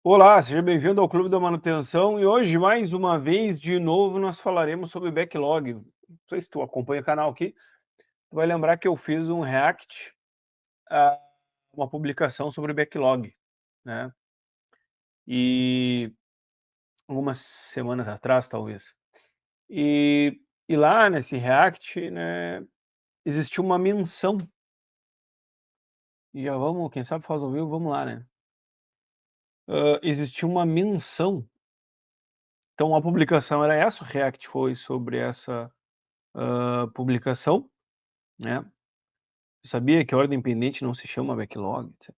Olá, seja bem-vindo ao Clube da Manutenção e hoje, mais uma vez, de novo, nós falaremos sobre backlog. Não sei se tu acompanha o canal aqui, tu vai lembrar que eu fiz um react a uma publicação sobre backlog, né? E algumas semanas atrás, talvez. E lá nesse react, né, existiu uma menção. E já vamos, quem sabe faz ao vivo, vamos lá, né? Existiu uma menção. Então a publicação era essa, o react foi sobre essa publicação, né? Sabia que a ordem pendente não se chama backlog, etc.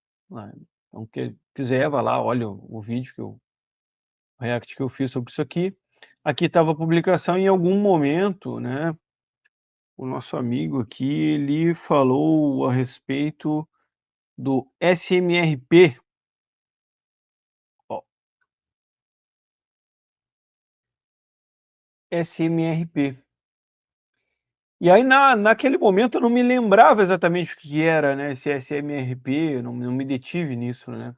Então, quem quiser, vai lá, olha o vídeo o react que eu fiz sobre isso aqui. Aqui estava a publicação, em algum momento, né, o nosso amigo aqui, ele falou a respeito do SMRP. Ó, SMRP. E aí, naquele momento, eu não me lembrava exatamente o que era, né, esse SMRP, eu não me detive nisso, né.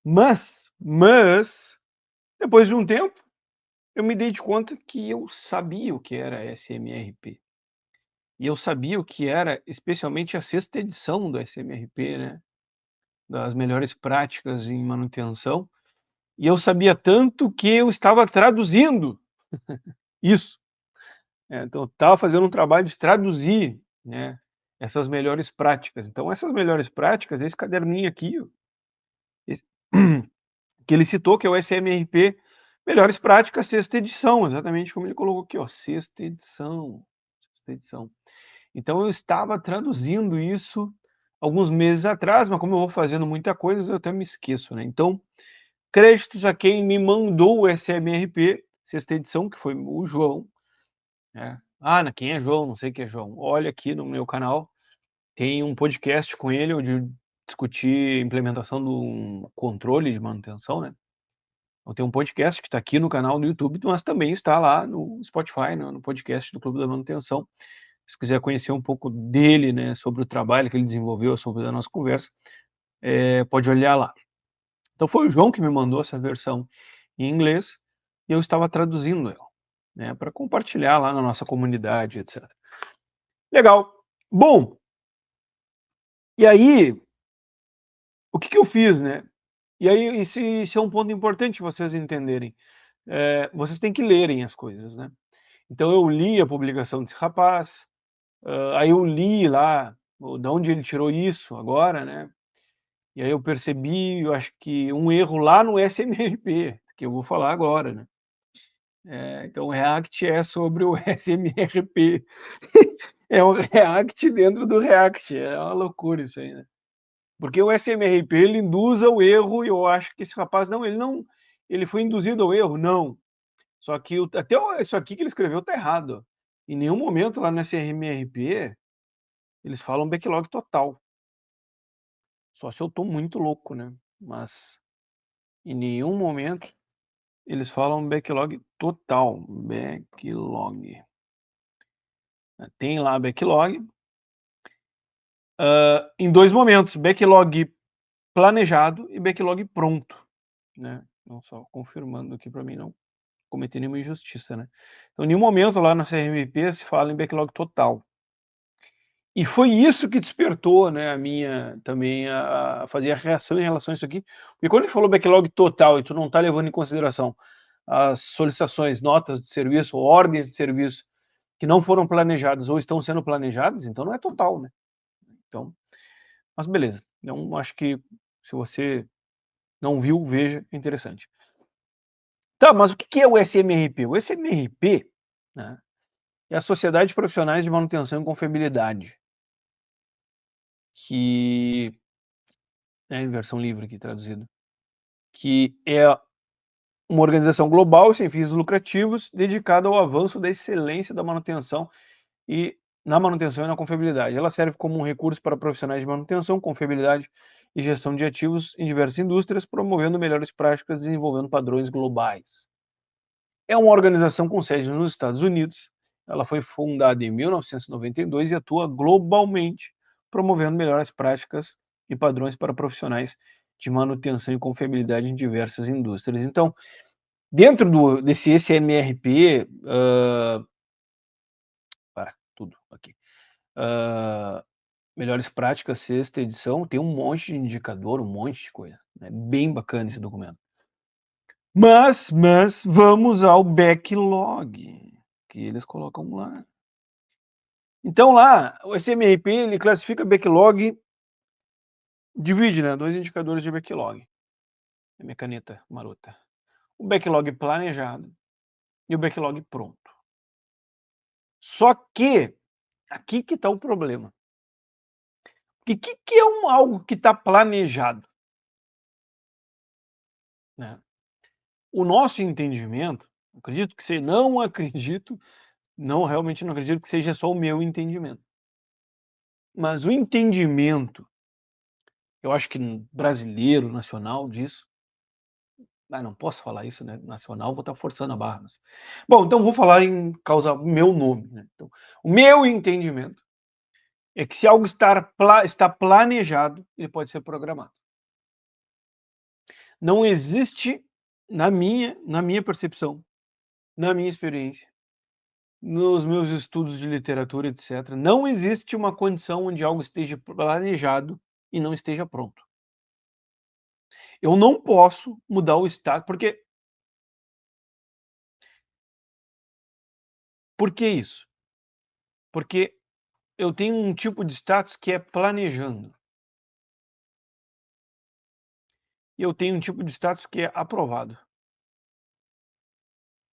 Mas, depois de um tempo, eu me dei de conta que eu sabia o que era SMRP. E eu sabia o que era especialmente a sexta edição do SMRP, né, das melhores práticas em manutenção, e eu sabia tanto que eu estava traduzindo isso. Então eu estava fazendo um trabalho de traduzir, né, essas melhores práticas. Então essas melhores práticas, esse caderninho aqui, ó, esse que ele citou, que é o SMRP Melhores Práticas, sexta edição, exatamente como ele colocou aqui, ó, sexta edição, sexta edição. Então eu estava traduzindo isso alguns meses atrás, mas como eu vou fazendo muita coisa, eu até me esqueço, né? Então, créditos a quem me mandou o SMRP, sexta edição, que foi o João, né? Quem é João? Não sei quem é João. Olha aqui no meu canal, tem um podcast com ele, onde discuti implementação do controle de manutenção, né? Então tem um podcast que está aqui no canal do YouTube, mas também está lá no Spotify, no podcast do Clube da Manutenção. Se quiser conhecer um pouco dele, né, sobre o trabalho que ele desenvolveu, sobre a nossa conversa, pode olhar lá. Então foi o João que me mandou essa versão em inglês e eu estava traduzindo ela, né, para compartilhar lá na nossa comunidade, etc. Legal. Bom, e aí, o que eu fiz, né? E aí, isso é um ponto importante vocês entenderem. Vocês têm que lerem as coisas, né? Então eu li a publicação desse rapaz, aí eu li lá de onde ele tirou isso agora, né? E aí eu percebi, eu acho que um erro lá no SMRP, que eu vou falar agora, né? Então o React é sobre o SMRP. É um React dentro do React, é uma loucura isso aí, né? Porque o SMRP ele induz ao erro e eu acho que esse rapaz não, ele foi induzido ao erro, não. Só que até isso aqui que ele escreveu tá errado. Em nenhum momento lá no SMRP eles falam backlog total. Só se eu tô muito louco, né? Mas em nenhum momento eles falam backlog total. Backlog. Tem lá backlog. Em dois momentos: backlog planejado e backlog pronto. Né? Então, só confirmando aqui para mim não cometer nenhuma injustiça. Né? Então, em nenhum momento lá no CRMP se fala em backlog total. E foi isso que despertou, né, a minha também a fazer a reação em relação a isso aqui. Porque quando ele falou backlog total e tu não está levando em consideração as solicitações, notas de serviço, ordens de serviço que não foram planejadas ou estão sendo planejadas, então não é total, né? Então, mas beleza. Então, acho que se você não viu, veja, é interessante. Tá, mas o que é o SMRP? O SMRP, né, é a Sociedade de Profissionais de Manutenção e Confiabilidade, que é em versão livre aqui traduzido, que é uma organização global sem fins lucrativos dedicada ao avanço da excelência da manutenção e na manutenção e na confiabilidade. Ela serve como um recurso para profissionais de manutenção, confiabilidade e gestão de ativos em diversas indústrias, promovendo melhores práticas e desenvolvendo padrões globais. É uma organização com sede nos Estados Unidos. Ela foi fundada em 1992 e atua globalmente, promovendo melhores práticas e padrões para profissionais de manutenção e confiabilidade em diversas indústrias. Então, dentro desse SMRP, tudo aqui, melhores práticas, sexta edição, tem um monte de indicador, um monte de coisa. É bem bacana esse documento. Mas vamos ao backlog, que eles colocam lá. Então lá, o SMRP, ele classifica backlog, divide, né, 2 indicadores de backlog. É minha caneta marota. O backlog planejado e o backlog pronto. Só que, aqui que está o problema. O que é algo que está planejado? Né? O nosso entendimento, realmente não acredito que seja só o meu entendimento. Mas o entendimento, eu acho que brasileiro, nacional disso, não posso falar isso, né? Nacional, vou estar forçando a barra. Mas... Bom, então vou falar em causa meu nome. Né? Então, o meu entendimento é que se algo está planejado, ele pode ser programado. Não existe, na minha percepção, na minha experiência, nos meus estudos de literatura, etc., não existe uma condição onde algo esteja planejado e não esteja pronto. Eu não posso mudar o estado, porque... Por que isso? Porque eu tenho um tipo de status que é planejando. E eu tenho um tipo de status que é aprovado.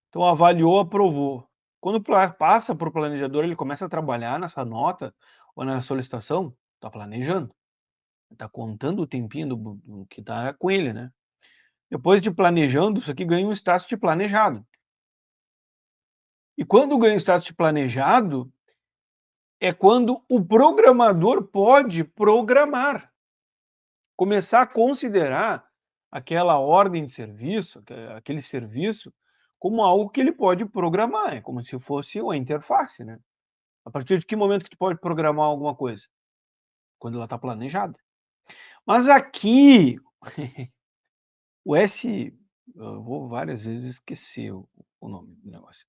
Então, avaliou, aprovou. Quando passa para o planejador, ele começa a trabalhar nessa nota ou na solicitação, está planejando. Está contando o tempinho do que está com ele, né? Depois de planejando, isso aqui ganha um status de planejado. E quando ganha um status de planejado, é quando o programador pode programar. Começar a considerar aquela ordem de serviço, aquele serviço, como algo que ele pode programar, é como se fosse uma interface, né? A partir de que momento que tu pode programar alguma coisa? Quando ela está planejada. Mas aqui, eu vou várias vezes esquecer o nome do negócio.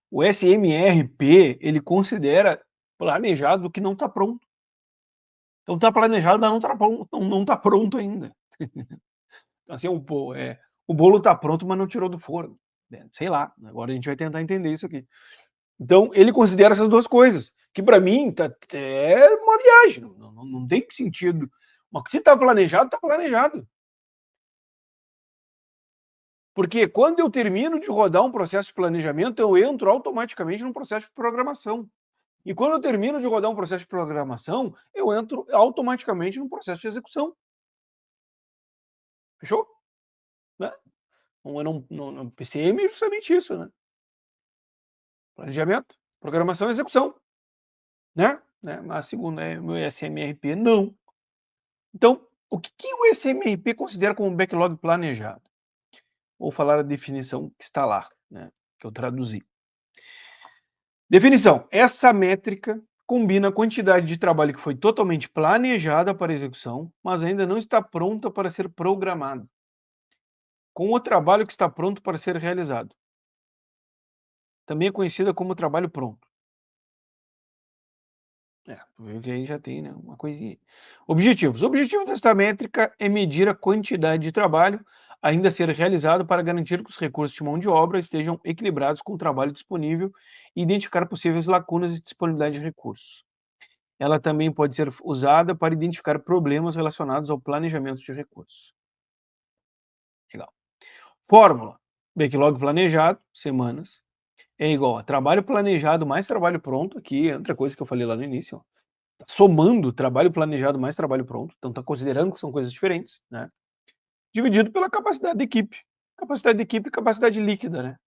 O SMRP, ele considera planejado o que não está pronto. Então está planejado, mas não está pronto ainda. Assim, o bolo está pronto, mas não tirou do forno. Sei lá, agora a gente vai tentar entender isso aqui. Então, ele considera essas duas coisas, que para mim é uma viagem, não tem sentido. Mas se está planejado, está planejado. Porque quando eu termino de rodar um processo de planejamento, eu entro automaticamente num processo de programação. E quando eu termino de rodar um processo de programação, eu entro automaticamente num processo de execução. Fechou? Né? No PCM é justamente isso, né? Planejamento, programação e execução. Né? A segunda é o SMRP, não. Então, o que o SMRP considera como backlog planejado? Vou falar a definição que está lá, né, que eu traduzi. Definição: essa métrica combina a quantidade de trabalho que foi totalmente planejada para execução, mas ainda não está pronta para ser programada, com o trabalho que está pronto para ser realizado. Também é conhecida como trabalho pronto. Porque aí já tem, né, uma coisinha. Objetivos. O objetivo desta métrica é medir a quantidade de trabalho ainda a ser realizado para garantir que os recursos de mão de obra estejam equilibrados com o trabalho disponível e identificar possíveis lacunas de disponibilidade de recursos. Ela também pode ser usada para identificar problemas relacionados ao planejamento de recursos. Legal. Fórmula. Backlog planejado, semanas, é igual a trabalho planejado mais trabalho pronto, aqui é outra coisa que eu falei lá no início, ó. Somando trabalho planejado mais trabalho pronto, então está considerando que são coisas diferentes, né? Dividido pela capacidade da equipe. Capacidade da equipe e capacidade líquida, né?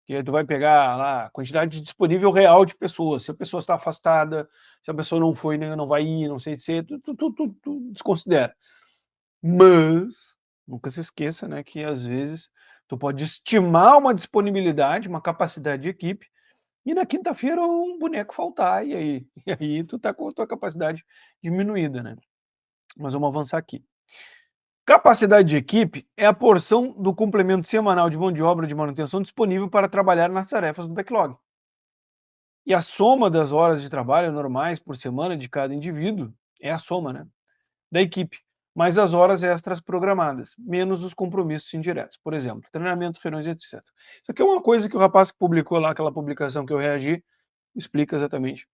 Que aí tu vai pegar lá a quantidade disponível real de pessoas. Se a pessoa está afastada, se a pessoa não foi, não vai ir, não sei se tu desconsidera. Mas nunca se esqueça, né, que às vezes tu pode estimar uma disponibilidade, uma capacidade de equipe, e na quinta-feira um boneco faltar, e aí, e aí tu tá com a tua capacidade diminuída, né? Mas vamos avançar aqui. Capacidade de equipe é a porção do complemento semanal de mão de obra de manutenção disponível para trabalhar nas tarefas do backlog. E a soma das horas de trabalho normais por semana de cada indivíduo é a soma, né, da equipe, mais as horas extras programadas, menos os compromissos indiretos, por exemplo, treinamento, reuniões, etc. Isso aqui é uma coisa que o rapaz que publicou lá aquela publicação que eu reagi explica exatamente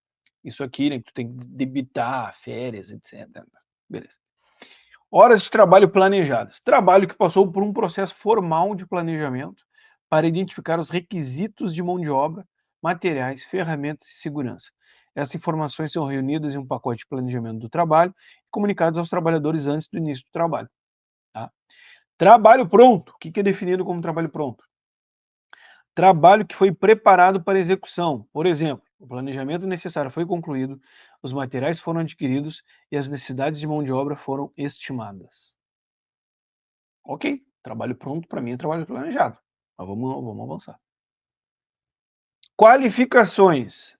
isso aqui, né, que tu tem que debitar férias, etc. Beleza. Horas de trabalho planejadas. Trabalho que passou por um processo formal de planejamento para identificar os requisitos de mão de obra, materiais, ferramentas e segurança. Essas informações são reunidas em um pacote de planejamento do trabalho e comunicadas aos trabalhadores antes do início do trabalho. Tá? Trabalho pronto. O que é definido como trabalho pronto? Trabalho que foi preparado para execução. Por exemplo, o planejamento necessário foi concluído, os materiais foram adquiridos e as necessidades de mão de obra foram estimadas. Ok, trabalho pronto para mim é trabalho planejado. Mas vamos avançar. Qualificações.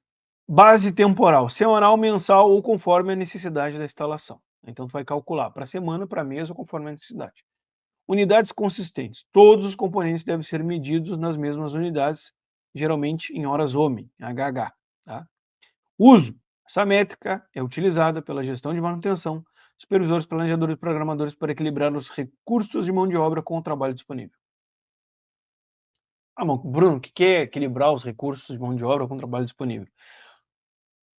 Base temporal, semanal, mensal ou conforme a necessidade da instalação. Então, tu vai calcular para semana, para mês ou conforme a necessidade. Unidades consistentes. Todos os componentes devem ser medidos nas mesmas unidades, geralmente em horas homem, HH. Tá? Uso. Essa métrica é utilizada pela gestão de manutenção, supervisores, planejadores e programadores para equilibrar os recursos de mão de obra com o trabalho disponível. Ah, mas Bruno, o que é equilibrar os recursos de mão de obra com o trabalho disponível?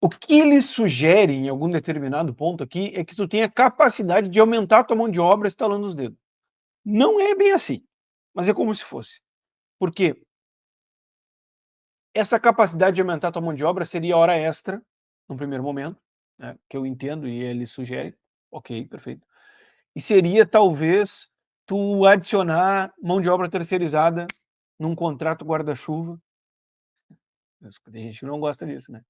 O que eles sugerem em algum determinado ponto aqui é que tu tenha capacidade de aumentar a tua mão de obra estalando os dedos. Não é bem assim, mas é como se fosse. Por quê? Essa capacidade de aumentar a tua mão de obra seria hora extra, no primeiro momento, né, que eu entendo e ele sugere. Ok, perfeito. E seria talvez tu adicionar mão de obra terceirizada num contrato guarda-chuva. Tem gente que não gosta disso, né?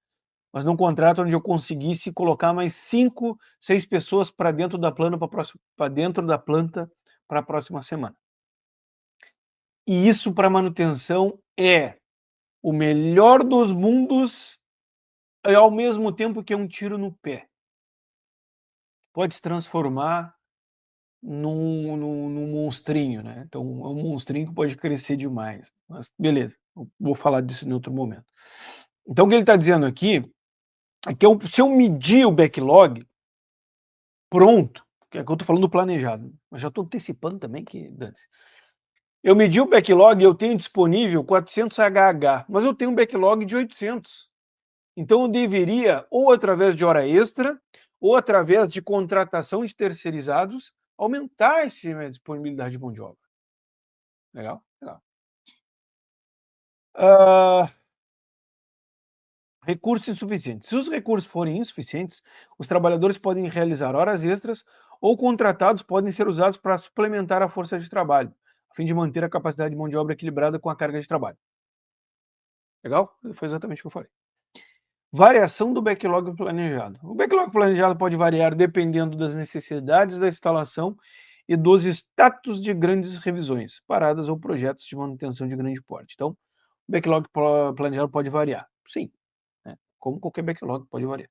Mas num contrato onde eu conseguisse colocar mais 5, 6 pessoas para dentro da planta para a próxima semana. E isso para manutenção é o melhor dos mundos e ao mesmo tempo que é um tiro no pé. Pode se transformar num monstrinho, né? Então é um monstrinho que pode crescer demais. Mas beleza, vou falar disso em outro momento. Então o que ele está dizendo aqui é que se eu medir o backlog, pronto, que é que eu estou falando do planejado, mas já estou antecipando também que dane-se. Eu medi o backlog e eu tenho disponível 400 HH, mas eu tenho um backlog de 800. Então eu deveria, ou através de hora extra, ou através de contratação de terceirizados, aumentar essa disponibilidade de mão de obra. Legal? Legal. Recursos insuficientes. Se os recursos forem insuficientes, os trabalhadores podem realizar horas extras ou contratados podem ser usados para suplementar a força de trabalho, a fim de manter a capacidade de mão de obra equilibrada com a carga de trabalho. Legal? Foi exatamente o que eu falei. Variação do backlog planejado. O backlog planejado pode variar dependendo das necessidades da instalação e dos status de grandes revisões, paradas ou projetos de manutenção de grande porte. Então, o backlog planejado pode variar. Sim, né? Como qualquer backlog pode variar.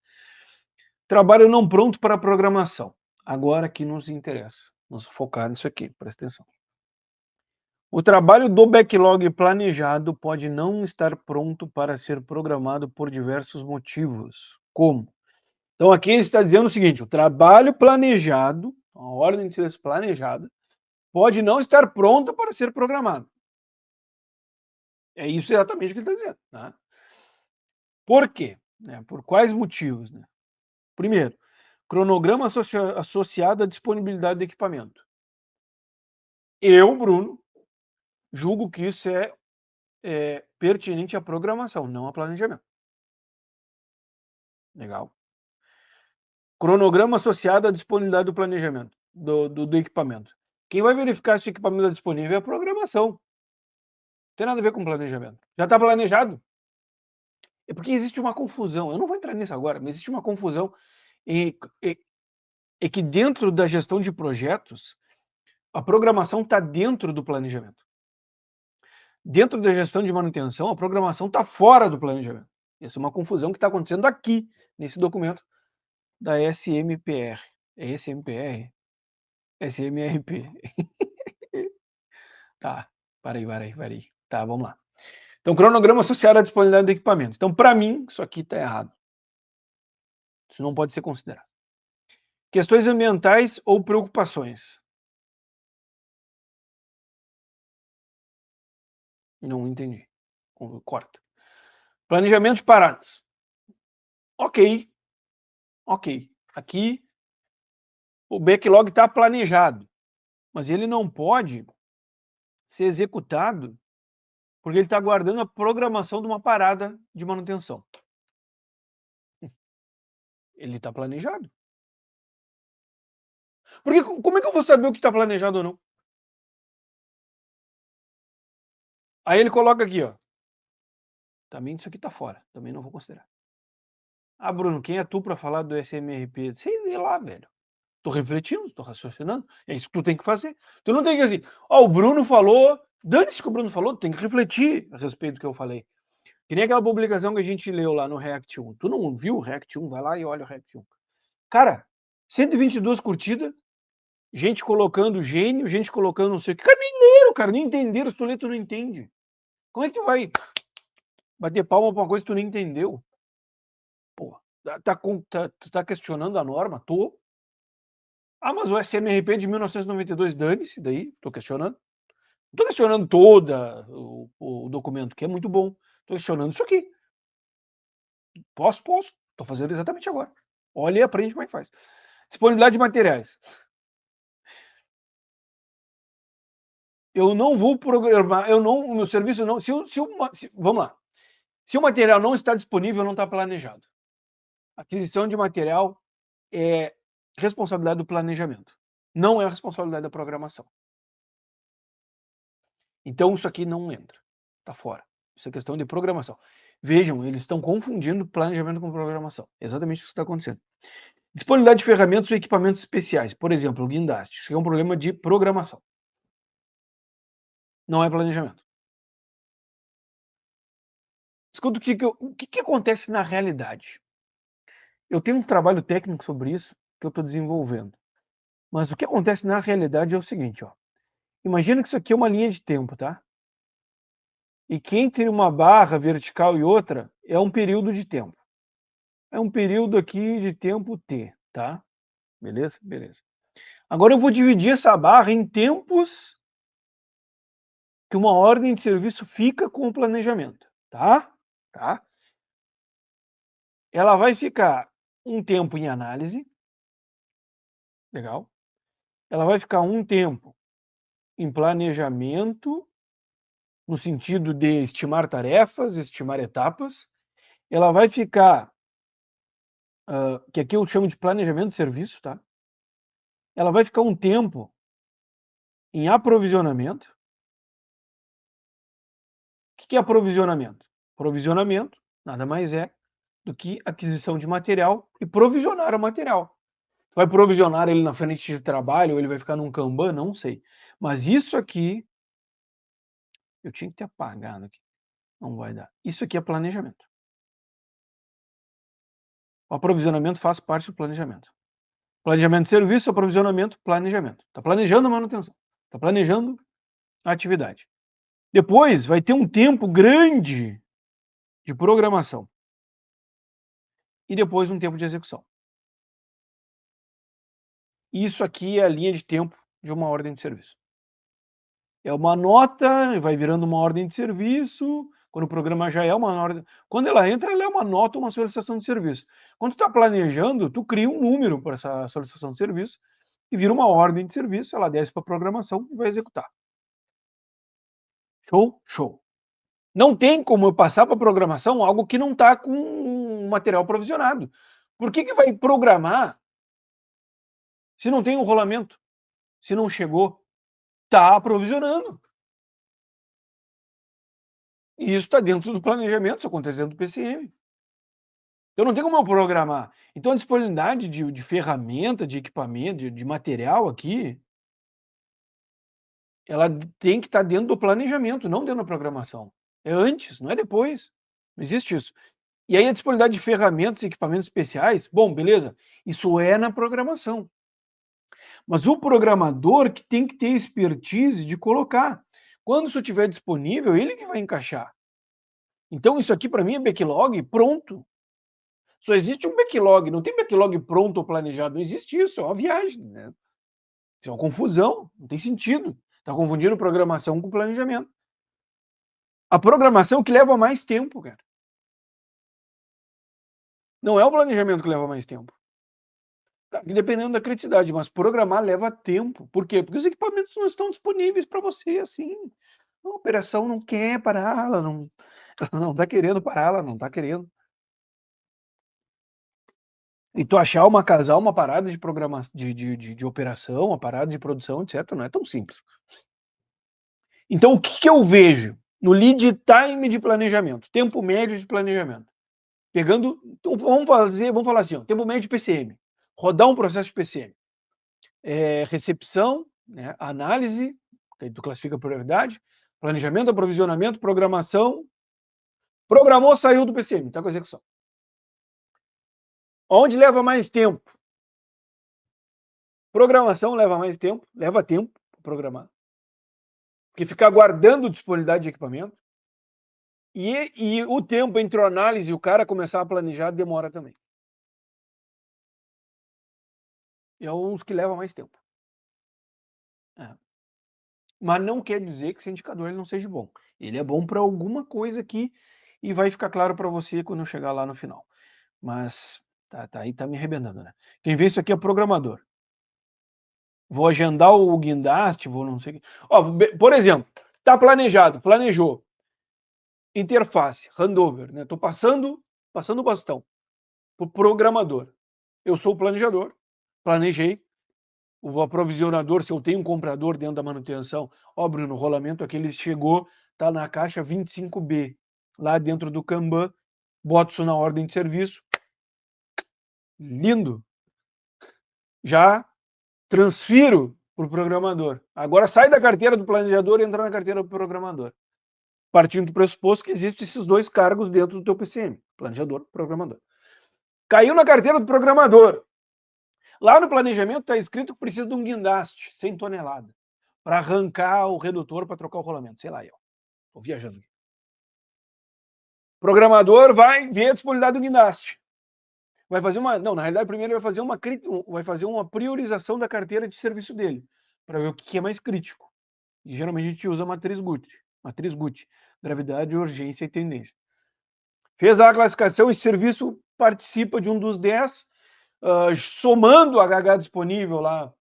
Trabalho não pronto para programação. Agora que nos interessa. Vamos focar nisso aqui, presta atenção. O trabalho do backlog planejado pode não estar pronto para ser programado por diversos motivos. Como? Então aqui ele está dizendo o seguinte, o trabalho planejado, a ordem de serviço planejada, pode não estar pronto para ser programado. É isso exatamente o que ele está dizendo. Tá? Por quê? Por quais motivos? Né? Primeiro, cronograma associado à disponibilidade do equipamento. Eu, Bruno, julgo que isso é pertinente à programação, não a planejamento. Legal. Cronograma associado à disponibilidade do planejamento, do equipamento. Quem vai verificar se o equipamento está disponível é a programação. Não tem nada a ver com planejamento. Já está planejado. É porque existe uma confusão. Eu não vou entrar nisso agora, mas existe uma confusão é que dentro da gestão de projetos, a programação está dentro do planejamento. Dentro da gestão de manutenção, a programação está fora do planejamento. Essa é uma confusão que está acontecendo aqui, nesse documento da SMPR. É SMPR? SMRP. Tá, parei. Tá, vamos lá. Então, cronograma associado à disponibilidade do equipamento. Então, para mim, isso aqui está errado. Isso não pode ser considerado. Questões ambientais ou preocupações? Não entendi. Corta. Planejamento de paradas. Ok. Aqui o backlog está planejado, mas ele não pode ser executado porque ele está aguardando a programação de uma parada de manutenção. Ele está planejado. Porque como é que eu vou saber o que está planejado ou não? Aí ele coloca aqui, ó. Também isso aqui está fora. Também não vou considerar. Ah, Bruno, quem é tu para falar do SMRP? Sei lá, velho. Tô refletindo, tô raciocinando. É isso que tu tem que fazer. Tu não tem que assim, ó, o Bruno falou, dane-se que o Bruno falou, tu tem que refletir a respeito do que eu falei. Que nem aquela publicação que a gente leu lá no React 1. Tu não viu o React 1? Vai lá e olha o React 1. Cara, 122 curtidas, gente colocando gênio, gente colocando não sei o que. Cara, nem leram, cara, nem entenderam. Se tu lê, tu não entende. Como é que tu vai bater palma pra uma coisa que tu nem entendeu? Pô, tu tá questionando a norma? Tô. Ah, mas o SMRP de 1992, dane-se, daí, tô questionando. Não tô questionando toda o documento, que é muito bom. Tô questionando isso aqui. Posso. Tô fazendo exatamente agora. Olha e aprende como é que faz. Disponibilidade de materiais. Eu não vou programar, o meu serviço não. Vamos lá. Se o material não está disponível, não está planejado. Aquisição de material é responsabilidade do planejamento. Não é a responsabilidade da programação. Então isso aqui não entra. Está fora. Isso é questão de programação. Vejam, eles estão confundindo planejamento com programação. Exatamente o que está acontecendo. Disponibilidade de ferramentas ou equipamentos especiais. Por exemplo, o guindaste. Isso é um problema de programação. Não é planejamento. Escuta o que acontece na realidade. Eu tenho um trabalho técnico sobre isso que eu estou desenvolvendo. Mas o que acontece na realidade é o seguinte, ó. Imagina que isso aqui é uma linha de tempo, tá? E que entre uma barra vertical e outra é um período de tempo. É um período aqui de tempo T, tá? Beleza? Beleza. Agora eu vou dividir essa barra em tempos que uma ordem de serviço fica com o planejamento, tá? Tá? Ela vai ficar um tempo em análise, legal? Ela vai ficar um tempo em planejamento, no sentido de estimar tarefas, estimar etapas. Ela vai ficar, que aqui eu chamo de planejamento de serviço, tá? Ela vai ficar um tempo em aprovisionamento. O que é aprovisionamento? Provisionamento nada mais é do que aquisição de material e provisionar o material. Vai provisionar ele na frente de trabalho ou ele vai ficar num Kanban? Não sei. Mas isso aqui, eu tinha que ter apagado aqui. Não vai dar. Isso aqui é planejamento. O aprovisionamento faz parte do planejamento. Planejamento de serviço, aprovisionamento, planejamento. Está planejando a manutenção. Está planejando a atividade. Depois vai ter um tempo grande de programação. E depois um tempo de execução. Isso aqui é a linha de tempo de uma ordem de serviço. É uma nota, vai virando uma ordem de serviço. Quando o programa já é uma ordem. Quando ela entra, ela é uma nota, uma solicitação de serviço. Quando tu está planejando, tu cria um número para essa solicitação de serviço e vira uma ordem de serviço, ela desce para a programação e vai executar. Show? Show. Não tem como eu passar para a programação algo que não está com um material provisionado. Por que vai programar se não tem um rolamento? Se não chegou? Está aprovisionando. E isso está dentro do planejamento, isso acontece dentro do PCM. Então não tem como eu programar. Então a disponibilidade de ferramenta, de equipamento, de material aqui, ela tem que estar dentro do planejamento, não dentro da programação. É antes, não é depois. Não existe isso. E aí a disponibilidade de ferramentas e equipamentos especiais, bom, beleza, isso é na programação. Mas o programador que tem que ter expertise de colocar. Quando isso estiver disponível, ele que vai encaixar. Então, isso aqui para mim é backlog pronto. Só existe um backlog, não tem backlog pronto ou planejado, não existe isso, é uma viagem, né? Isso é uma confusão, não tem sentido. Está confundindo programação com planejamento. A programação que leva mais tempo, cara. Não é o planejamento que leva mais tempo. Dependendo da criticidade, mas programar leva tempo. Por quê? Porque os equipamentos não estão disponíveis para você assim. A operação não quer parar, ela não está querendo parar, ela não está querendo. E tu achar uma parada de programação, de operação, uma parada de produção, etc., não é tão simples. Então, o que eu vejo no lead time de planejamento, tempo médio de planejamento? Pegando, então vamos falar assim, ó, tempo médio de PCM, rodar um processo de PCM, recepção, né, análise, que aí tu classifica a prioridade, planejamento, aprovisionamento, programação, programou, saiu do PCM, está com a execução. Onde leva mais tempo? Programação leva mais tempo, leva tempo para programar, porque ficar guardando disponibilidade de equipamento, e o tempo entre a análise e o cara começar a planejar demora também. É uns que levam mais tempo. Mas não quer dizer que esse indicador ele não seja bom. Ele é bom para alguma coisa aqui e vai ficar claro para você quando eu chegar lá no final. Mas tá aí, tá me arrebentando, né? Quem vê isso aqui é programador. Vou agendar o guindaste, vou não sei o que. Ó, por exemplo, tá planejado, planejou. Interface, handover, né? Tô passando o bastão pro programador. Eu sou o planejador, planejei, o aprovisionador, se eu tenho um comprador dentro da manutenção, ó, Bruno, o rolamento aquele chegou, tá na caixa 25B, lá dentro do Kanban, boto isso na ordem de serviço, lindo, já transfiro para o programador. Agora sai da carteira do planejador e entra na carteira do programador. Partindo do pressuposto que existem esses dois cargos dentro do teu PCM, planejador, programador. Caiu na carteira do programador. Lá no planejamento está escrito que precisa de um guindaste, 100 toneladas, para arrancar o redutor para trocar o rolamento. Sei lá, eu estou viajando aqui. O programador vai ver a disponibilidade do guindaste. Vai fazer uma. Não, na realidade, primeiro vai fazer uma priorização da carteira de serviço dele, para ver o que é mais crítico. E geralmente a gente usa a matriz Gucci, gravidade, urgência e tendência. Fez a classificação, esse serviço participa de um dos 10, somando a HH disponível lá,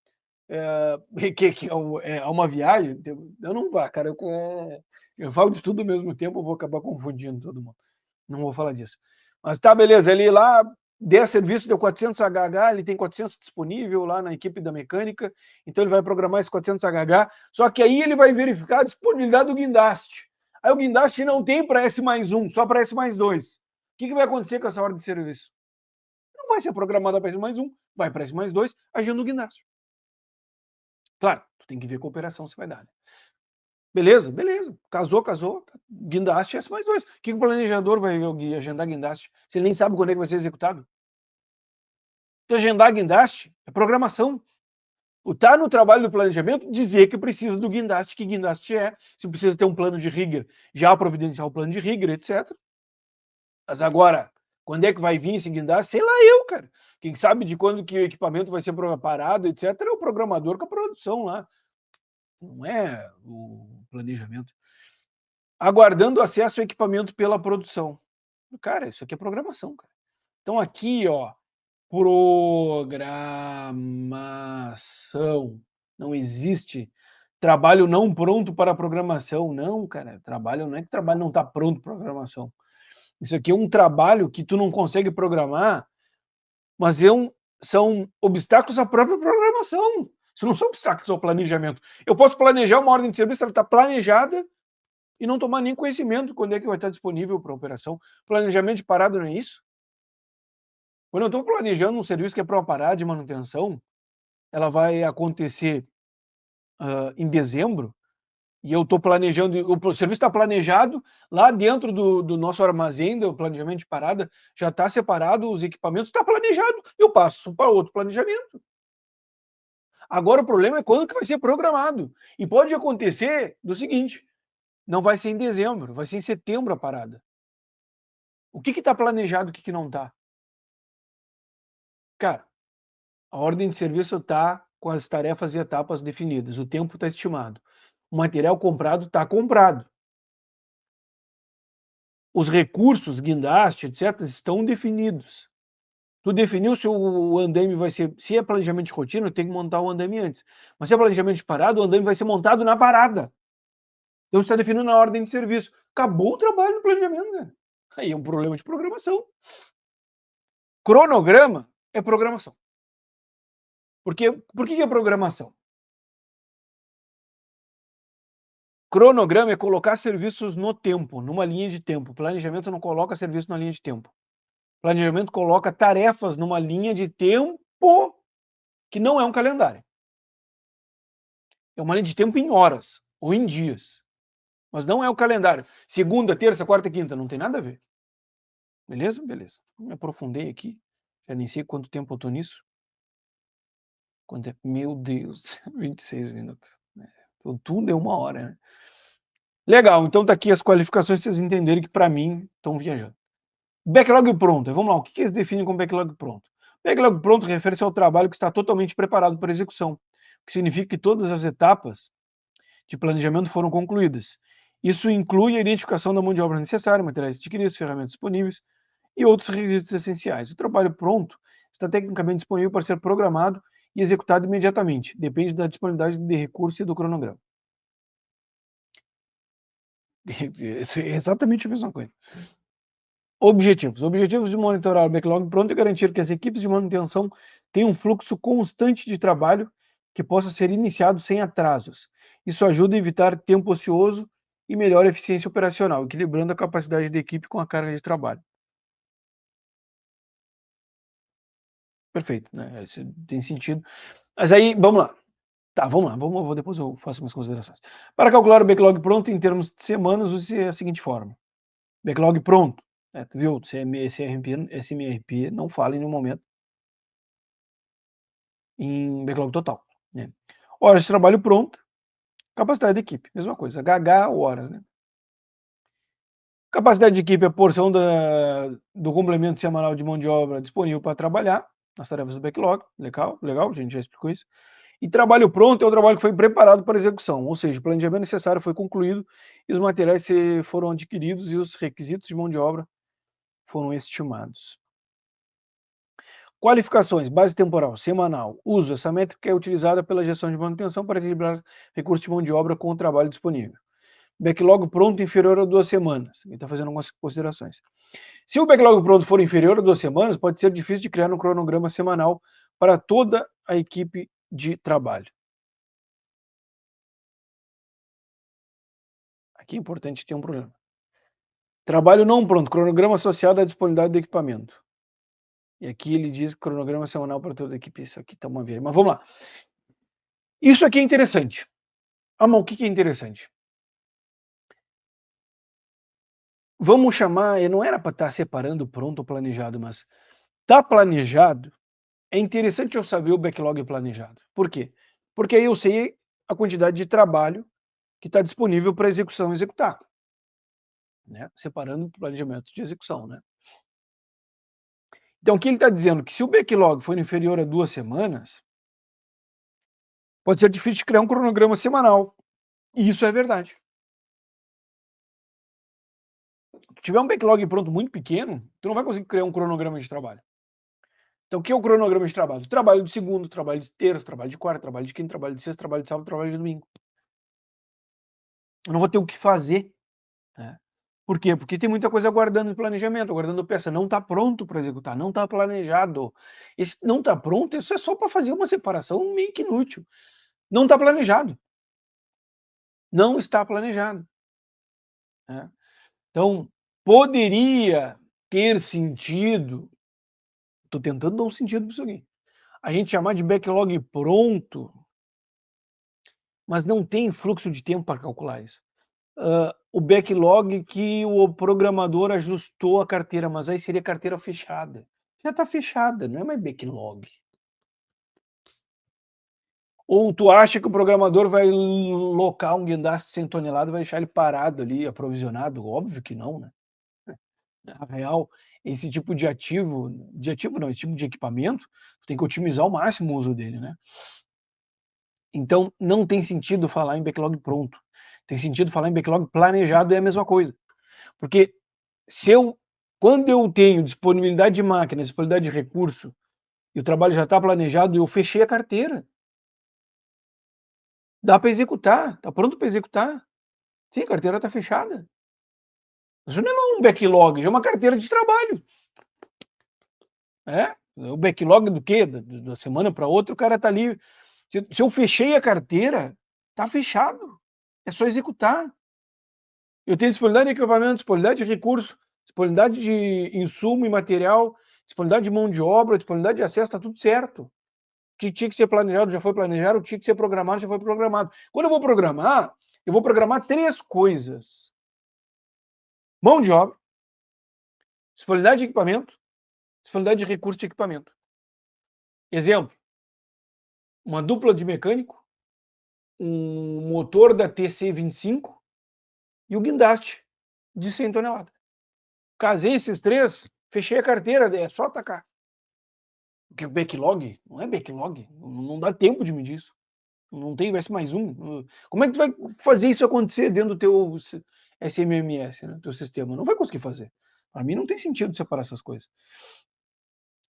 que é uma viagem. Eu não vou, cara. Eu falo de tudo ao mesmo tempo, eu vou acabar confundindo todo mundo. Não vou falar disso. Mas tá, beleza. Ele lá, 10 serviços, deu 400 HH, ele tem 400 disponível lá na equipe da mecânica, então ele vai programar esses 400 HH, só que aí ele vai verificar a disponibilidade do guindaste. Aí o guindaste não tem para S+1, só para S+2. O que vai acontecer com essa ordem de serviço? Não vai ser programada para S+1, vai para S+2, agindo o guindaste. Claro, tu tem que ver com a operação se vai dar. Né? Beleza? Casou. Guindaste S+2. O que o planejador vai agendar guindaste? Se ele nem sabe quando é que vai ser executado? Então, agendar guindaste é programação. Tá no trabalho do planejamento dizer que precisa do guindaste, que guindaste é, se precisa ter um plano de rigor, já providenciar o plano de rigor, etc. Mas agora, quando é que vai vir esse guindaste? Sei lá eu, cara. Quem sabe de quando que o equipamento vai ser parado, etc., é o programador com a produção lá. Não é o planejamento. Aguardando acesso ao equipamento pela produção. Cara, isso aqui é programação, cara. Então aqui, ó, programação. Não existe trabalho não pronto para programação. Não, cara, trabalho não é que trabalho não está pronto para programação. Isso aqui é um trabalho que tu não consegue programar, mas são obstáculos à própria programação. Isso não são obstáculos ao planejamento. Eu posso planejar uma ordem de serviço, ela está planejada, e não tomar nem conhecimento quando é que vai estar disponível para a operação. Planejamento de parada não é isso? Quando eu estou planejando um serviço que é para uma parada de manutenção, ela vai acontecer em dezembro, e eu estou planejando, o serviço está planejado, lá dentro do nosso armazém, do planejamento de parada, já está separado os equipamentos, está planejado, eu passo para outro planejamento. Agora o problema é quando que vai ser programado. E pode acontecer do seguinte, não vai ser em dezembro, vai ser em setembro a parada. O que está planejado, o que não está? Cara, a ordem de serviço está com as tarefas e etapas definidas, o tempo está estimado. O material comprado está comprado. Os recursos, guindaste, etc., estão definidos. Tu definiu se o andaime vai ser. Se é planejamento de rotina, tem que montar o andaime antes. Mas se é planejamento de parada, o andaime vai ser montado na parada. Então você está definindo na ordem de serviço. Acabou o trabalho do planejamento, né? Aí é um problema de programação. Cronograma é programação. Por que é programação? Cronograma é colocar serviços no tempo, numa linha de tempo. Planejamento não coloca serviço na linha de tempo. Planejamento coloca tarefas numa linha de tempo que não é um calendário. É uma linha de tempo em horas ou em dias. Mas não é o calendário. Segunda, terça, quarta e quinta, não tem nada a ver. Beleza? Beleza. Me aprofundei aqui. Já nem sei quanto tempo eu tô nisso. Quanto é? Meu Deus, 26 minutos. Então, tudo é 1 hora, né? Legal, então tá aqui as qualificações, vocês entenderem que para mim estão viajando. Backlog pronto. Vamos lá, o que eles definem como backlog pronto? Backlog pronto refere-se ao trabalho que está totalmente preparado para execução, o que significa que todas as etapas de planejamento foram concluídas. Isso inclui a identificação da mão de obra necessária, materiais adquiridos, ferramentas disponíveis e outros requisitos essenciais. O trabalho pronto está tecnicamente disponível para ser programado e executado imediatamente. Depende da disponibilidade de recursos e do cronograma. É exatamente a mesma coisa. Objetivos. Objetivos de monitorar o backlog pronto e garantir que as equipes de manutenção tenham um fluxo constante de trabalho que possa ser iniciado sem atrasos. Isso ajuda a evitar tempo ocioso e melhora a eficiência operacional, equilibrando a capacidade da equipe com a carga de trabalho. Perfeito, né? Isso tem sentido. Mas aí, vamos lá. Tá, vamos lá. Depois eu faço umas considerações. Para calcular o backlog pronto em termos de semanas, use a seguinte forma. Backlog pronto. Tu viu? SMRP não fala em nenhum momento em backlog total. Né? Horas de trabalho pronto, capacidade de equipe, mesma coisa, HH horas. Né? Capacidade de equipe é a porção do complemento semanal de mão de obra disponível para trabalhar nas tarefas do backlog, legal, a gente já explicou isso. E trabalho pronto é o trabalho que foi preparado para execução, ou seja, o planejamento necessário foi concluído e os materiais foram adquiridos e os requisitos de mão de obra foram estimados. Qualificações, base temporal, semanal, uso. Essa métrica é utilizada pela gestão de manutenção para equilibrar recursos de mão de obra com o trabalho disponível. Backlog pronto inferior a 2 semanas. Ele está fazendo algumas considerações. Se o backlog pronto for inferior a 2 semanas, pode ser difícil de criar um cronograma semanal para toda a equipe de trabalho. Aqui é importante ter um problema. Trabalho não pronto, cronograma associado à disponibilidade do equipamento. E aqui ele diz cronograma semanal para toda a equipe. Isso aqui está uma vez. Mas vamos lá. Isso aqui é interessante. Mas o que é interessante? Vamos chamar, não era para estar separando pronto ou planejado, mas está planejado. É interessante eu saber o backlog planejado. Por quê? Porque aí eu sei a quantidade de trabalho que está disponível para execução executar. Né? Separando o planejamento de execução. Né? Então, o que ele está dizendo? Que se o backlog for inferior a 2 semanas, pode ser difícil de criar um cronograma semanal. E isso é verdade. Se tiver um backlog pronto muito pequeno, tu não vai conseguir criar um cronograma de trabalho. Então, o que é o cronograma de trabalho? Trabalho de segundo, trabalho de terça, trabalho de quarta, trabalho de quinta, trabalho de sexta, trabalho de sábado, trabalho de domingo. Eu não vou ter o que fazer. Né? Por quê? Porque tem muita coisa aguardando planejamento, aguardando peça. Não está pronto para executar, não está planejado. Esse não está pronto, isso é só para fazer uma separação meio que inútil. Não está planejado. Não está planejado. Né? Então, poderia ter sentido, estou tentando dar um sentido para isso aqui, a gente chamar de backlog pronto, mas não tem fluxo de tempo para calcular isso. O backlog que o programador ajustou a carteira, mas aí seria carteira fechada. Já está fechada, não é mais backlog. Ou tu acha que o programador vai locar um guindaste de 100 toneladas e vai deixar ele parado ali, aprovisionado? Óbvio que não, né? Na real, esse tipo de ativo não, esse tipo de equipamento, tu tem que otimizar ao máximo o uso dele, né? Então, não tem sentido falar em backlog pronto. Tem sentido falar em backlog planejado, é a mesma coisa. Porque quando eu tenho disponibilidade de máquina, disponibilidade de recurso, e o trabalho já está planejado, eu fechei a carteira. Dá para executar, está pronto para executar. Sim, a carteira está fechada. Isso não é um backlog, já é uma carteira de trabalho. O backlog do quê? Da semana para outra, o cara está ali. Se eu fechei a carteira, está fechado. É só executar. Eu tenho disponibilidade de equipamento, disponibilidade de recurso, disponibilidade de insumo e material, disponibilidade de mão de obra, disponibilidade de acesso, está tudo certo. O que tinha que ser planejado já foi planejado, o que tinha que ser programado já foi programado. Quando eu vou programar 3 coisas: mão de obra, disponibilidade de equipamento, disponibilidade de recurso de equipamento. Exemplo: uma dupla de mecânico, um motor da TC25 e o guindaste de 100 toneladas. Casei esses 3, fechei a carteira, é só atacar. Porque o backlog não é backlog, não dá tempo de medir isso. Não tem, vai ser mais um. Como é que tu vai fazer isso acontecer dentro do teu SMMS, né, teu sistema? Não vai conseguir fazer. Para mim não tem sentido separar essas coisas.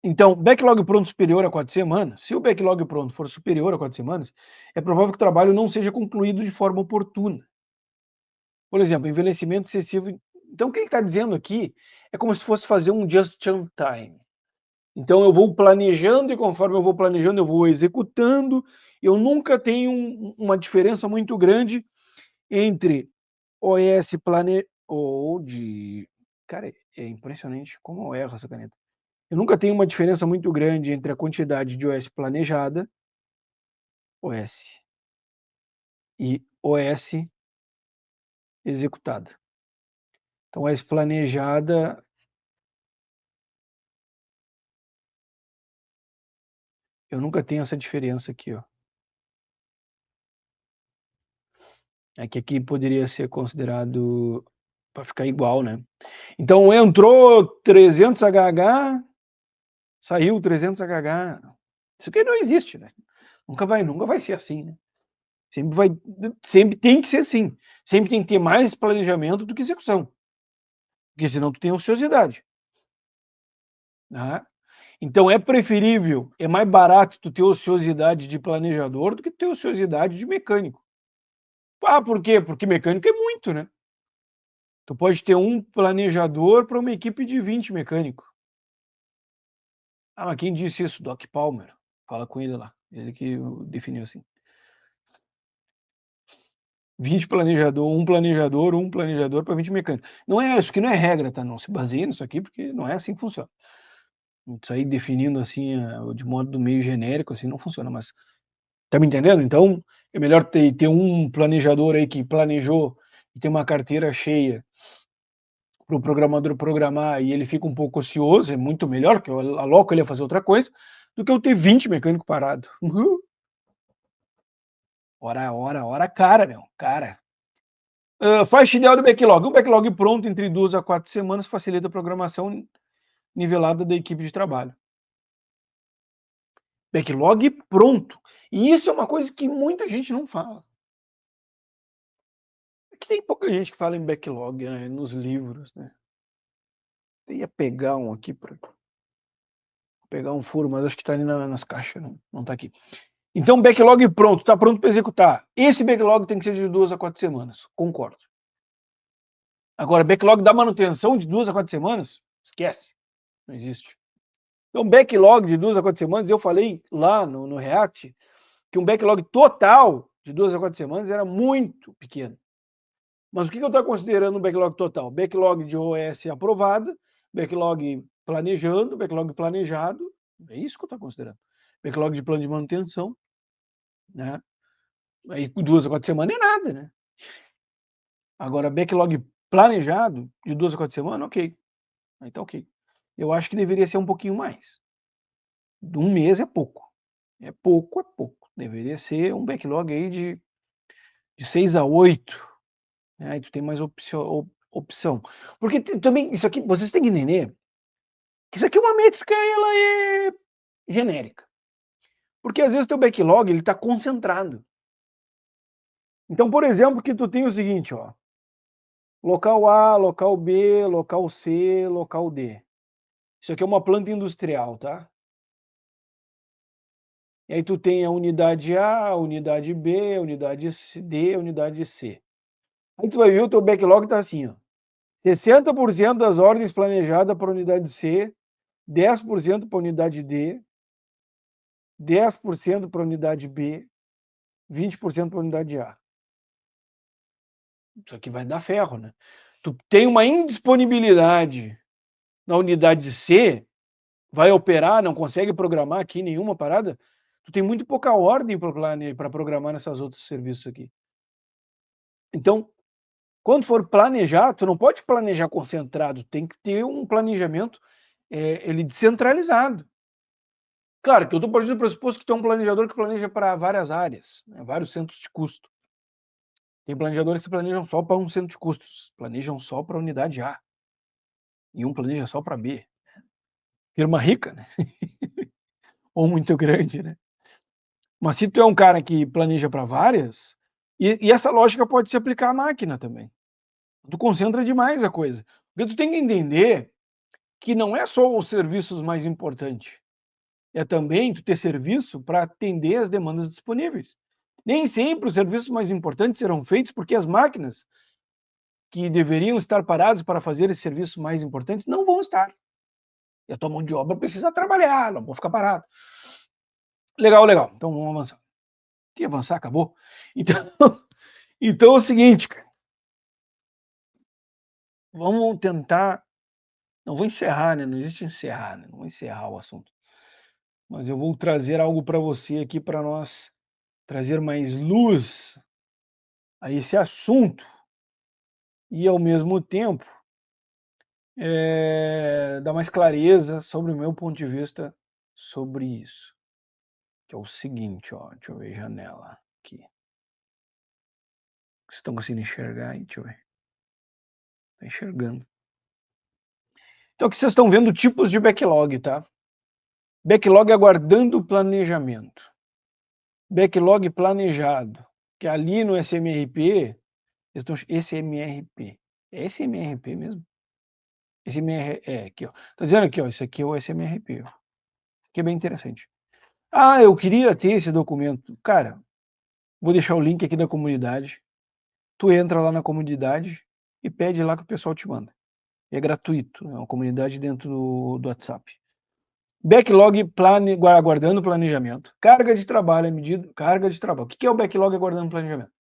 Então, backlog pronto superior a 4 semanas, se o backlog pronto for superior a 4 semanas, é provável que o trabalho não seja concluído de forma oportuna. Por exemplo, envelhecimento excessivo. Então, o que ele está dizendo aqui é como se fosse fazer um just-in-time. Então, eu vou planejando e conforme eu vou planejando, eu vou executando. Eu nunca tenho uma diferença muito grande entre OS ou de... Cara, é impressionante como eu erro essa caneta. Eu nunca tenho uma diferença muito grande entre a quantidade de OS planejada, OS, e OS executada. Então, OS planejada, eu nunca tenho essa diferença aqui, ó. É que aqui poderia ser considerado para ficar igual, né? Então, entrou 300 HH, saiu 300 HH. Isso aqui não existe, né? Nunca vai ser assim, né? Sempre tem que ser assim. Sempre tem que ter mais planejamento do que execução. Porque senão tu tem ociosidade. Né? Então é preferível, é mais barato tu ter ociosidade de planejador do que ter ociosidade de mecânico. Ah, por quê? Porque mecânico é muito, né? Tu pode ter um planejador para uma equipe de 20 mecânicos. Ah, mas quem disse isso? Doc Palmer. Fala com ele lá. Ele que definiu assim. 20 planejador, um planejador para 20 mecânicos. Não é isso que não é regra, tá? Não se baseia nisso aqui, porque não é assim que funciona. Isso aí definindo assim, de modo meio genérico, assim, não funciona, mas tá me entendendo? Então, é melhor ter um planejador aí que planejou e tem uma carteira cheia para o programador programar e ele fica um pouco ocioso, é muito melhor, que eu aloco ele a fazer outra coisa, do que eu ter 20 mecânicos parados. Hora, cara, meu, cara. Faixa ideal do backlog. Um backlog pronto entre 2 a 4 semanas facilita a programação nivelada da equipe de trabalho. Backlog pronto. E isso é uma coisa que muita gente não fala. É que tem pouca gente que fala em backlog, né, nos livros, né? Eu ia pegar um aqui para pegar um furo, mas acho que está ali nas caixas, não está aqui. Então, backlog pronto, está pronto para executar. Esse backlog tem que ser de 2 a 4 semanas, concordo. Agora, backlog da manutenção de 2 a 4 semanas, esquece, não existe. Então, backlog de 2 a 4 semanas, eu falei lá no React que um backlog total de 2 a 4 semanas era muito pequeno. Mas o que eu estou considerando um backlog total? Backlog de OS aprovada, backlog planejando, backlog planejado, é isso que eu estou considerando. Backlog de plano de manutenção, né? Aí 2 a 4 semanas é nada, né? Agora, backlog planejado de 2 a 4 semanas, ok. Aí tá ok. Eu acho que deveria ser um pouquinho mais. Um mês é pouco. É pouco, é pouco. Deveria ser um backlog aí de 6 a 8, né, aí tu tem mais opção. Porque também isso aqui vocês têm que entender que isso aqui é uma métrica, ela é genérica. Porque às vezes teu backlog ele está concentrado. Então, por exemplo, que tu tem o seguinte, ó, local A, local B, local C, local D. Isso aqui é uma planta industrial, tá? E aí tu tem a unidade A, a unidade B, a unidade D, a unidade C. Aí tu vai ver o teu backlog tá assim, ó. 60% das ordens planejadas para a unidade C, 10% para a unidade D, 10% para a unidade B, 20% para a unidade A. Isso aqui vai dar ferro, né? Tu tem uma indisponibilidade na unidade C, vai operar, não consegue programar aqui nenhuma parada, tu tem muito pouca ordem para programar nessas outros serviços aqui. Então, quando for planejar, tu não pode planejar concentrado, tem que ter um planejamento ele descentralizado. Claro que eu estou partindo do pressuposto que tu é um planejador que planeja para várias áreas, né, vários centros de custo. Tem planejadores que planejam só para um centro de custos, planejam só para a unidade A, e um planeja só para B. Firma rica, né? Ou muito grande, né? Mas se tu é um cara que planeja para várias, e essa lógica pode se aplicar à máquina também. Tu concentra demais a coisa. Porque tu tem que entender que não é só os serviços mais importantes, é também tu ter serviço para atender as demandas disponíveis. Nem sempre os serviços mais importantes serão feitos porque as máquinas que deveriam estar paradas para fazer esses serviços mais importantes não vão estar. E a tua mão de obra precisa trabalhar, não pode ficar parado. Legal, legal. Então vamos avançar. Que avançar, acabou. Então, então é o seguinte, cara. Vamos tentar. Não vou encerrar, né? Não existe encerrar, né? Não vou encerrar o assunto. Mas eu vou trazer algo para você aqui para nós trazer mais luz a esse assunto e ao mesmo tempo dar mais clareza sobre o meu ponto de vista sobre isso. Que é o seguinte, ó, deixa eu ver janela aqui. Vocês estão conseguindo enxergar aí? Deixa eu ver. Tá enxergando. Então aqui vocês estão vendo tipos de backlog, tá? Backlog aguardando planejamento. Backlog planejado, que ali no SMRP, SMRP. É SMRP mesmo? SMR, aqui, ó. Tá dizendo aqui, ó, isso aqui é o SMRP, ó. Que é bem interessante. Ah, eu queria ter esse documento. Cara, vou deixar o link aqui da comunidade. Tu entra lá na comunidade e pede lá que o pessoal te manda. É gratuito, é uma comunidade dentro do WhatsApp. Backlog aguardando planejamento. Carga de trabalho é medida. Carga de trabalho. O que é o backlog aguardando planejamento?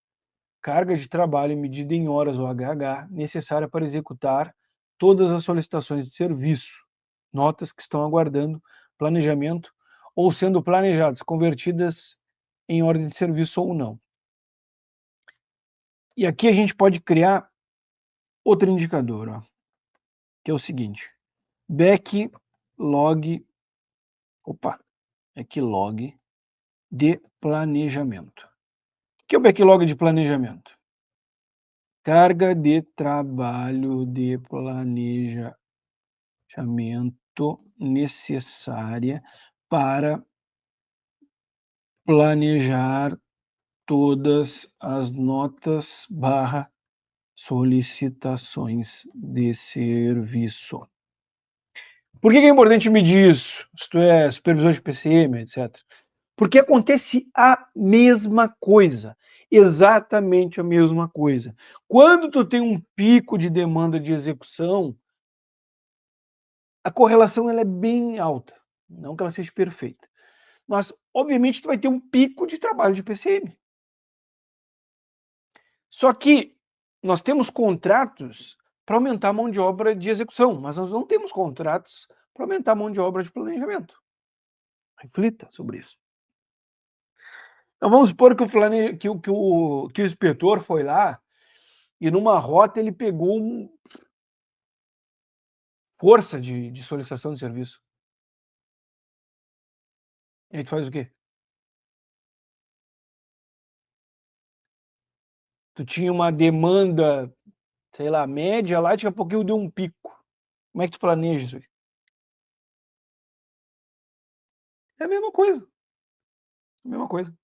Carga de trabalho medida em horas ou HH necessária para executar todas as solicitações de serviço. Notas que estão aguardando planejamento ou sendo planejadas, convertidas em ordem de serviço ou não. E aqui a gente pode criar outro indicador, ó, que é o seguinte: backlog de planejamento. O que é o backlog de planejamento? Carga de trabalho de planejamento necessária para planejar todas as notas barra solicitações de serviço. Por que é importante medir isso? Se tu é supervisor de PCM, etc. Porque acontece a mesma coisa, exatamente a mesma coisa. Quando tu tem um pico de demanda de execução, a correlação ela é bem alta, não que ela seja perfeita. Mas, obviamente, tu vai ter um pico de trabalho de PCM. Só que nós temos contratos para aumentar a mão de obra de execução, mas nós não temos contratos para aumentar a mão de obra de planejamento. Reflita sobre isso. Então vamos supor que o inspetor foi lá e numa rota ele pegou força de solicitação de serviço. E aí tu faz o quê? tu tinha uma demanda, sei lá, média lá, daqui a pouquinho deu um pico. Como é que tu planeja isso aí? É a mesma coisa, a mesma coisa.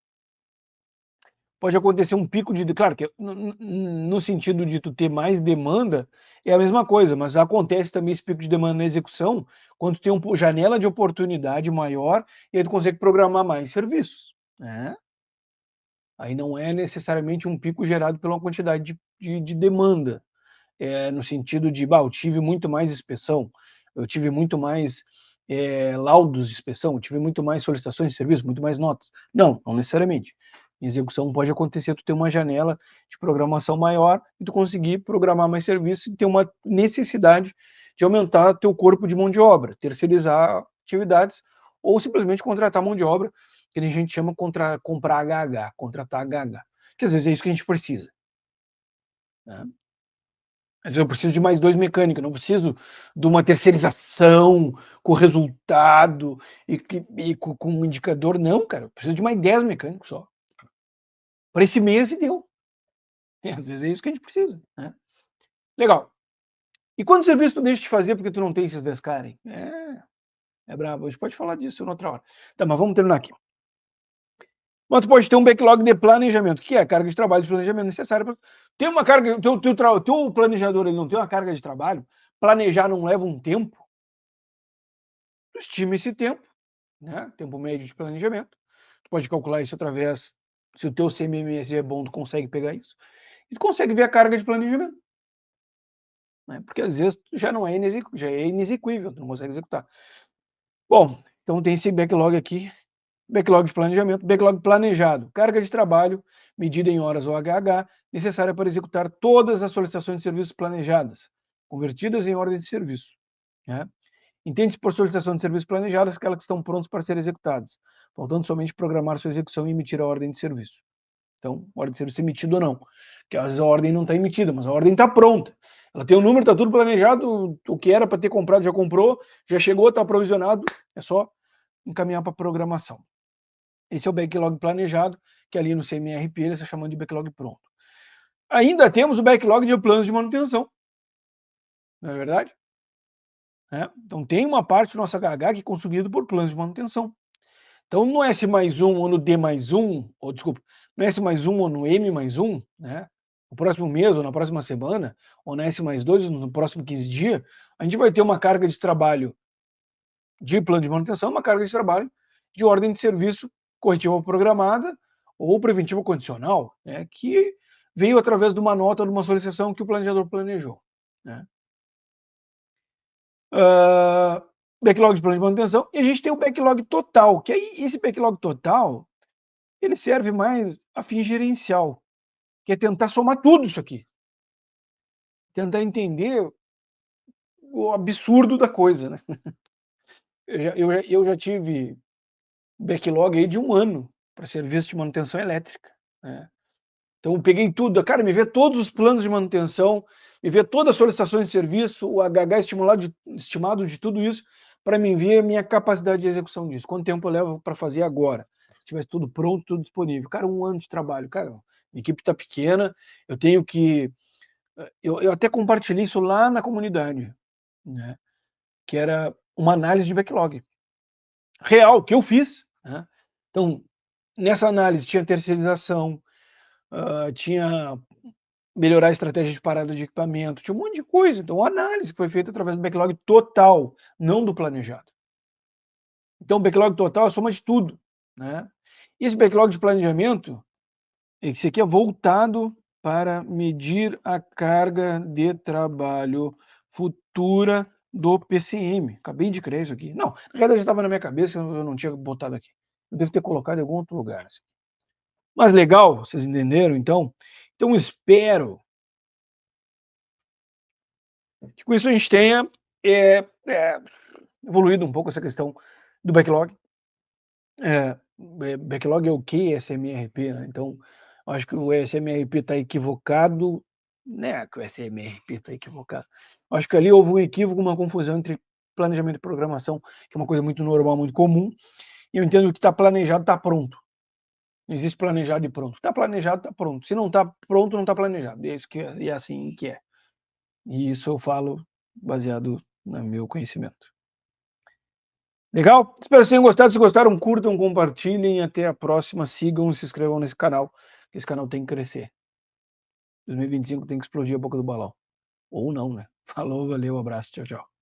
Pode acontecer um pico de, claro que no sentido de tu ter mais demanda, é a mesma coisa, mas acontece também esse pico de demanda na execução, quando tu tem uma janela de oportunidade maior, e aí tu consegue programar mais serviços, né? Aí não é necessariamente um pico gerado pela quantidade de demanda, no sentido de, eu tive muito mais inspeção, eu tive muito mais laudos de inspeção, eu tive muito mais solicitações de serviço, muito mais notas. Não, não necessariamente. Em execução pode acontecer tu ter uma janela de programação maior e tu conseguir programar mais serviço e ter uma necessidade de aumentar teu corpo de mão de obra, terceirizar atividades ou simplesmente contratar mão de obra, que a gente chama comprar HH, contratar HH, que às vezes é isso que a gente precisa, né? Mas eu preciso de mais 2 mecânicos, não preciso de uma terceirização com resultado e com um indicador, não, cara. Eu preciso de mais 10 mecânicos só. Para esse mês e deu. Às vezes é isso que a gente precisa, né? Legal. E quando o serviço tu deixa de fazer porque tu não tem esses 10 caras? É brabo. A gente pode falar disso noutra hora. Tá, mas vamos terminar aqui. Mas tu pode ter um backlog de planejamento. O que é? Carga de trabalho de planejamento necessária para ter uma carga. Teu planejador ele não tem uma carga de trabalho. Planejar não leva um tempo. Tu estima esse tempo, né? Tempo médio de planejamento. Tu pode calcular isso através, se o teu CMMS é bom, tu consegue pegar isso. E tu consegue ver a carga de planejamento, né? Porque às vezes já não é já é inexequível, tu não consegue executar. Bom, então tem esse backlog aqui, backlog de planejamento, backlog planejado, carga de trabalho medida em horas ou HH, necessária para executar todas as solicitações de serviços planejadas, convertidas em ordens de serviço, né? Entende-se por solicitação de serviços planejados aquelas que estão prontas para serem executadas, faltando somente programar sua execução e emitir a ordem de serviço. Então, ordem de serviço emitida ou não. Porque às vezes a ordem não está emitida, mas a ordem está pronta. Ela tem o número, está tudo planejado, o que era para ter comprado já comprou, já chegou, está aprovisionado, é só encaminhar para programação. Esse é o backlog planejado, que ali no CMRP ele está chamando de backlog pronto. Ainda temos o backlog de planos de manutenção, não é verdade? Então tem uma parte do nosso HH que é consumido por planos de manutenção. Então no S mais 1 ou no D mais 1, ou desculpa, no S mais 1 ou no M mais 1, né? No próximo mês ou na próxima semana, ou no S mais 2 ou no próximo 15 dias, a gente vai ter uma carga de trabalho de plano de manutenção, uma carga de trabalho de ordem de serviço corretiva programada ou preventiva condicional, né? Que veio através de uma nota, de uma solicitação que o planejador planejou, né? Backlog de plano de manutenção, e a gente tem o backlog total, que aí esse backlog total, ele serve mais a fim gerencial, que é tentar somar tudo isso aqui. Tentar entender o absurdo da coisa, né? Eu já tive backlog aí de 1 ano para serviço de manutenção elétrica, né? Então eu peguei tudo, cara, me vê todos os planos de manutenção, me vê todas as solicitações de serviço, o HH estimado de tudo isso, para me ver a minha capacidade de execução disso. Quanto tempo eu levo para fazer agora? Se tivesse tudo pronto, tudo disponível. Cara, 1 ano de trabalho. Cara, a equipe está pequena, eu tenho que... Eu até compartilhei isso lá na comunidade, né? Que era uma análise de backlog. Real, que eu fiz, né? Então, nessa análise tinha terceirização, tinha melhorar a estratégia de parada de equipamento, tinha um monte de coisa. Então, a análise foi feita através do backlog total, não do planejado. Então, o backlog total é a soma de tudo, né? E esse backlog de planejamento, esse aqui é voltado para medir a carga de trabalho futura do PCM. Acabei de criar isso aqui. Não, na verdade já estava na minha cabeça, eu não tinha botado aqui. Eu devo ter colocado em algum outro lugar. Mas legal, vocês entenderam então? Então espero que com isso a gente tenha evoluído um pouco essa questão do backlog. Backlog é o que? SMRP, né? Então, acho que o SMRP está equivocado, né? Que o SMRP está equivocado. Acho que ali houve um equívoco, uma confusão entre planejamento e programação, que é uma coisa muito normal, muito comum. E eu entendo que está planejado, está pronto. Não existe planejado e pronto. Tá planejado, tá pronto. Se não tá pronto, não tá planejado. É isso que é assim que é. E isso eu falo baseado no meu conhecimento. Legal? Espero que tenham gostado. Se gostaram, curtam, compartilhem. Até a próxima. Sigam e se inscrevam nesse canal. Esse canal tem que crescer. 2025 tem que explodir a boca do balão. Ou não, né? Falou, valeu, abraço, tchau, tchau.